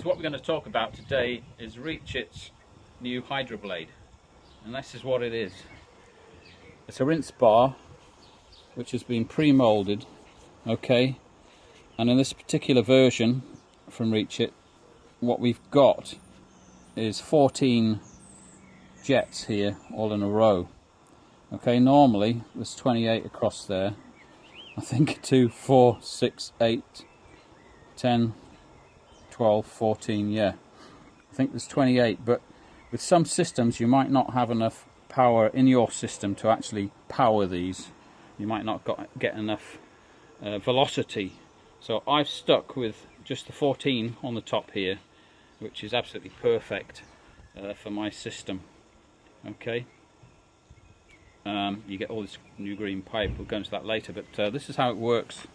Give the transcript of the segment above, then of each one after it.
what we're going to talk about today is Reach-iT's new HydroBlade, and this is what it is. It's a rinse bar which has been pre-molded, okay, and in this particular version from Reach-it, what we've got is 14 jets here all in a row. Okay, normally there's 28 across there. I think 2, 4, 6, 8, 10, 12, 14, yeah. I think there's 28, but with some systems you might not have enough power in your system to actually power these. You might not get enough velocity. So I've stuck with just the 14 on the top here, which is absolutely perfect for my system. Okay. You get all this new green pipe, we'll go into that later, but this is how it works.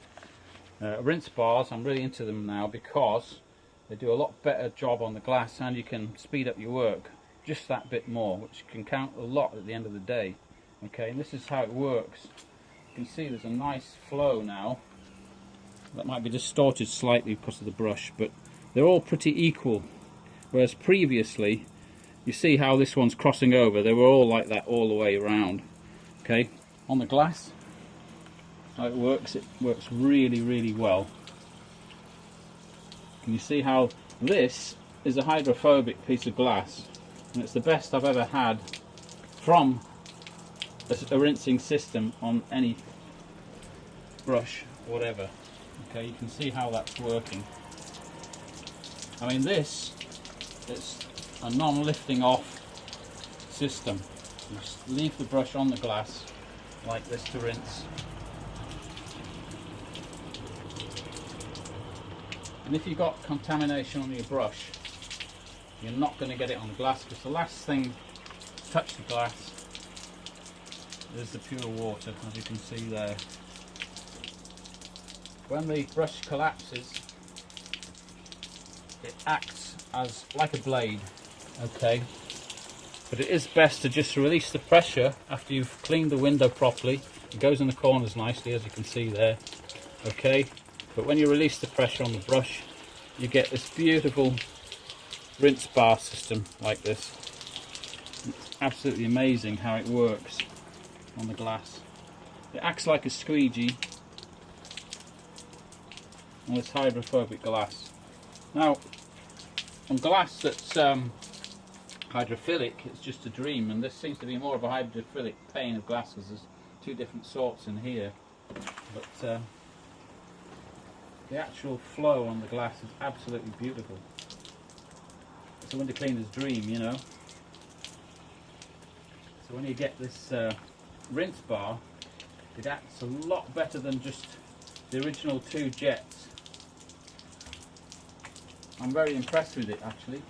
Rinse bars, I'm really into them now because they do a lot better job on the glass, and you can speed up your work just that bit more, which can count a lot at the end of the day. Okay, and this is how it works. You can see there's a nice flow now. That might be distorted slightly because of the brush, but they're all pretty equal. Whereas previously, you see how this one's crossing over, they were all like that all the way around. Okay, on the glass, how it works really, really well. Can you see how this is a hydrophobic piece of glass, and it's the best I've ever had from a rinsing system on any brush, whatever. Okay, you can see how that's working. I mean, this is a non-lifting off system. You just leave the brush on the glass like this to rinse. And if you've got contamination on your brush, you're not going to get it on the glass, because the last thing to touch the glass is the pure water, as you can see there. When the brush collapses, it acts as like a blade, okay? But it is best to just release the pressure after you've cleaned the window properly. It goes in the corners nicely, as you can see there, okay? But when you release the pressure on the brush, you get this beautiful rinse bar system like this. It's absolutely amazing how it works on the glass. It acts like a squeegee on this hydrophobic glass. Now, on glass that's hydrophilic, it's just a dream, and this seems to be more of a hydrophilic pane of glass because there's two different sorts in here. But the actual flow on the glass is absolutely beautiful. It's a window cleaner's dream, you know. So when you get this rinse bar, it acts a lot better than just the original 2 jets. I'm very impressed with it, actually.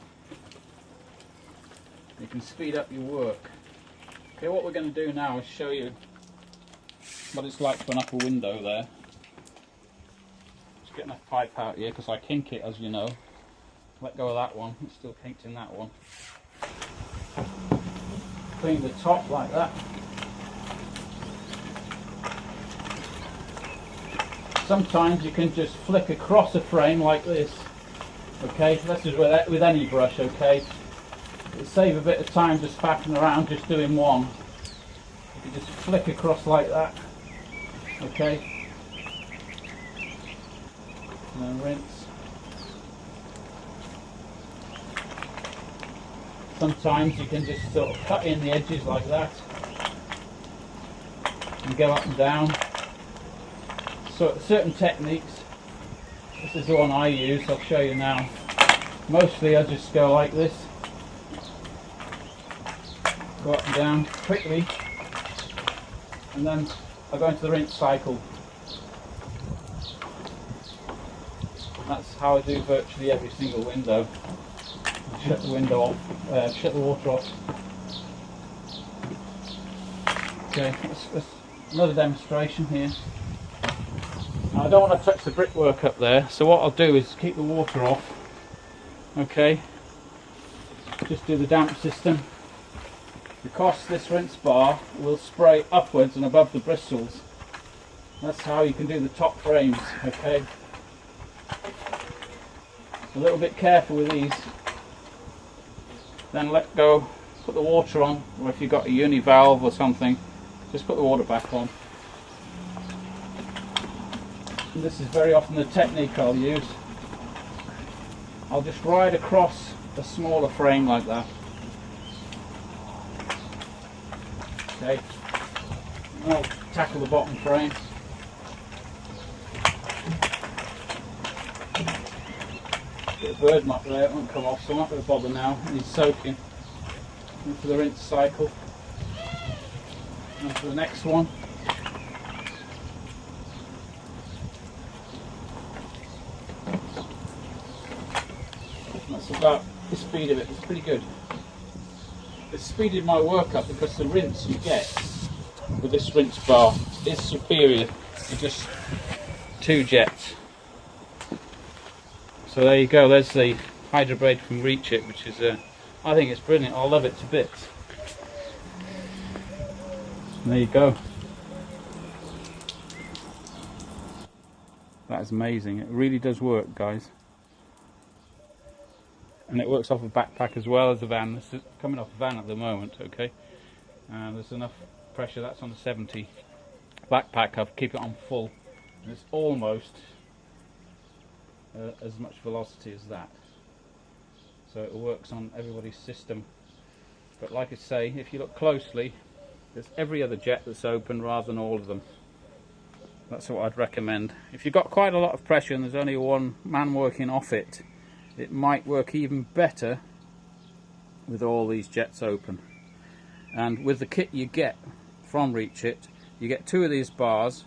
You can speed up your work. Okay, what we're going to do now is show you what it's like for an upper window there. Just get enough pipe out here because I kink it, as you know. Let go of that one, it's still kinked in that one. Clean the top like that. Sometimes you can just flick across a frame like this. Okay, this is with any brush, okay. It'll save a bit of time just faffing around, just doing one. You can just flick across like that, okay. And then rinse. Sometimes you can just sort of cut in the edges like that and go up and down. So certain techniques, this is the one I use, I'll show you now. Mostly I just go like this, go up and down quickly, and then I go into the rinse cycle. That's how I do virtually every single window. Shut the window off, shut the water off. Okay, that's another demonstration here. Now, I don't want to touch the brickwork up there, so what I'll do is keep the water off. Okay, just do the damp system, because this rinse bar will spray upwards and above the bristles. That's how you can do the top frames, okay. A little bit careful with these. Then let go, put the water on, or if you've got a uni valve or something, just put the water back on. And this is very often the technique I'll use. I'll just ride across a smaller frame like that. Okay, and I'll tackle the bottom frame. Bit of bird muck there, it won't come off, so I'm not going to bother now. He's soaking. And for the rinse cycle. And for the next one. That's about the speed of it. It's pretty good. It's speeded my work up because the rinse you get with this rinse bar is superior to just 2 jets. So there you go, there's the HydroBlade from Reach-iT, which is, I think it's brilliant, I love it to bits. And there you go. That is amazing, it really does work, guys. And it works off a backpack as well as a van. This is coming off a van at the moment, okay. There's enough pressure, that's on the 70 backpack, I'll keep it on full. And it's almost as much velocity as that, so it works on everybody's system. But like I say, if you look closely, there's every other jet that's open rather than all of them. That's what I'd recommend. If you've got quite a lot of pressure and there's only one man working off it, it might work even better with all these jets open. And with the kit you get from Reach-iT, you get 2 of these bars,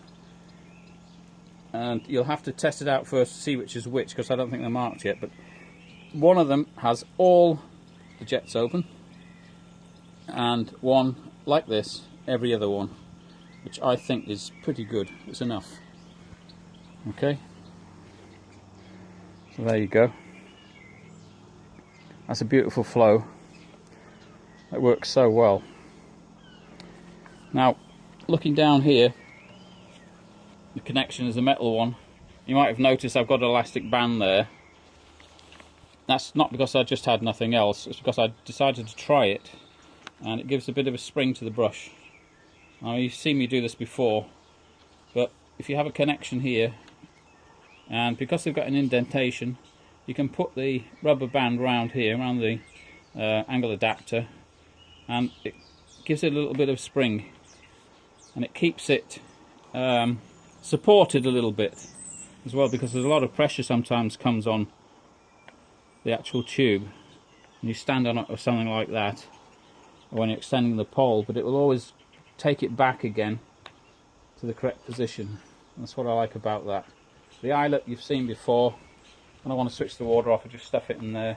and you'll have to test it out first to see which is which, because I don't think they're marked yet, but one of them has all the jets open, and one like this, every other one, which I think is pretty good. It's enough. Okay, so there you go. That's a beautiful flow. It works so well. Now, looking down here, the connection is a metal one. You might have noticed I've got an elastic band there. That's not because I just had nothing else, it's because I decided to try it, and it gives a bit of a spring to the brush. Now, you've seen me do this before, but if you have a connection here, and because they've got an indentation, you can put the rubber band round here, around the angle adapter, and it gives it a little bit of spring, and it keeps it supported a little bit as well, because there's a lot of pressure sometimes comes on the actual tube, and you stand on it or something like that, or when you're extending the pole, but it will always take it back again to the correct position. That's what I like about that. The eyelet you've seen before. When I want to switch the water off, I just stuff it in there.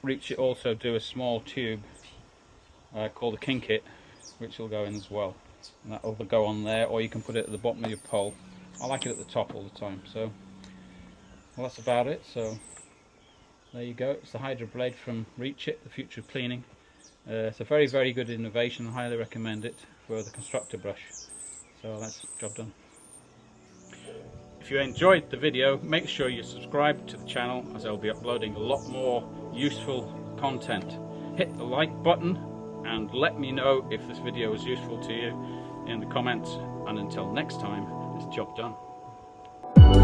Reach-iT also do a small tube called a king kit, which will go in as well, and that will go on there, or you can put it at the bottom of your pole. I like it at the top all the time. So, well, that's about it. So there you go, it's the HydroBlade from Reach-iT, the future of cleaning. It's a very, very good innovation. I highly recommend it for the Constructor brush. So that's the job done. If you enjoyed the video, make sure you subscribe to the channel, as I'll be uploading a lot more useful content. Hit the like button and let me know if this video was useful to you in the comments, and until next time, it's job done.